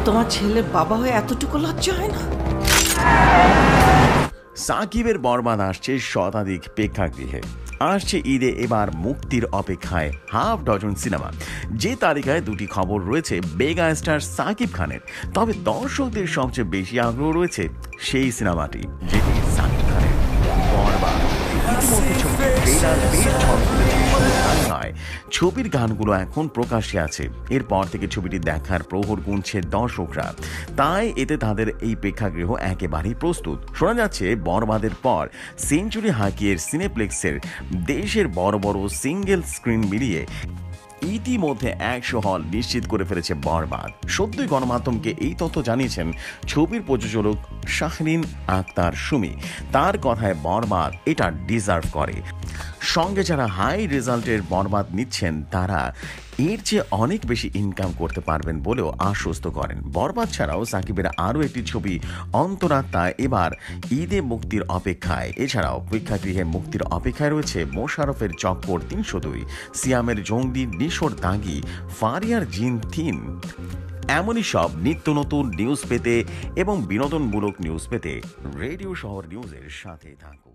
তোমার ছেলের বাবা হয়ে এতটুকু লজ্জা হয় না? সাকিবের বরবাদ আসছে শতাধিক প্রেক্ষাগৃহে। আসছে ঈদে এবার মুক্তির অপেক্ষায় হাফ ডজন সিনেমা। যে তালিকায় দুটি খবর রয়েছে মেগা স্টার সাকিব খানের, তবে দর্শকদের সবচেয়ে বেশি আগ্রহ রয়েছে সেই সিনেমাটি, যেটি সাকিব খানের বরবাদ। ইতিমধ্যে ছবিটির ট্রেলার বেশ ঝড় তুলেছে, শুধু তাই নয়, ছবির গানগুলো এখন প্রকাশ্যে আছে। এরপর থেকে ছবিটি দেখার প্রহর গুনছে দর্শকরা, তাই এতে তাদের এই প্রেক্ষাগৃহ একেবারেই প্রস্তুত। শোনা যাচ্ছে বরবাদের পর সেঞ্চুরি হাকিয়ের সিনেপ্লেক্সের দেশের বড় বড় সিঙ্গেল স্ক্রিন মিলিয়ে ইতিমধ্যে 100 হল নিশ্চিত করে ফেলেছে বরবাদ। সত্যই গণমাধ্যমকে এই তথ্য জানিয়েছেন ছবির প্রযোজক শাহরিন আক্তার সুমি। তার কথায় বরবাদ এটা ডিজার্ভ করে। সঙ্গে যারা হাই রেজাল্টের বরবাদ নিচ্ছেন তারা এর চেয়ে অনেক বেশি ইনকাম করতে পারবেন বলেও আশ্বস্ত করেন। বরবাদ ছাড়াও সাকিবের আরও একটি ছবি অন্তরাত্মা এবার ঈদে মুক্তির অপেক্ষায়। এছাড়াও প্রেক্ষাগৃহে মুক্তির অপেক্ষায় রয়েছে মোশাররফের চক্কর 302, সিয়ামের জঙ্গলি, নিশোর দাগি, ফারিয়ার জিন 3। এমনই সব নিত্য নতুন নিউজ পেতে এবং বিনোদনমূলক নিউজ পেতে রেডিও শহর নিউজের সাথে থাকুন।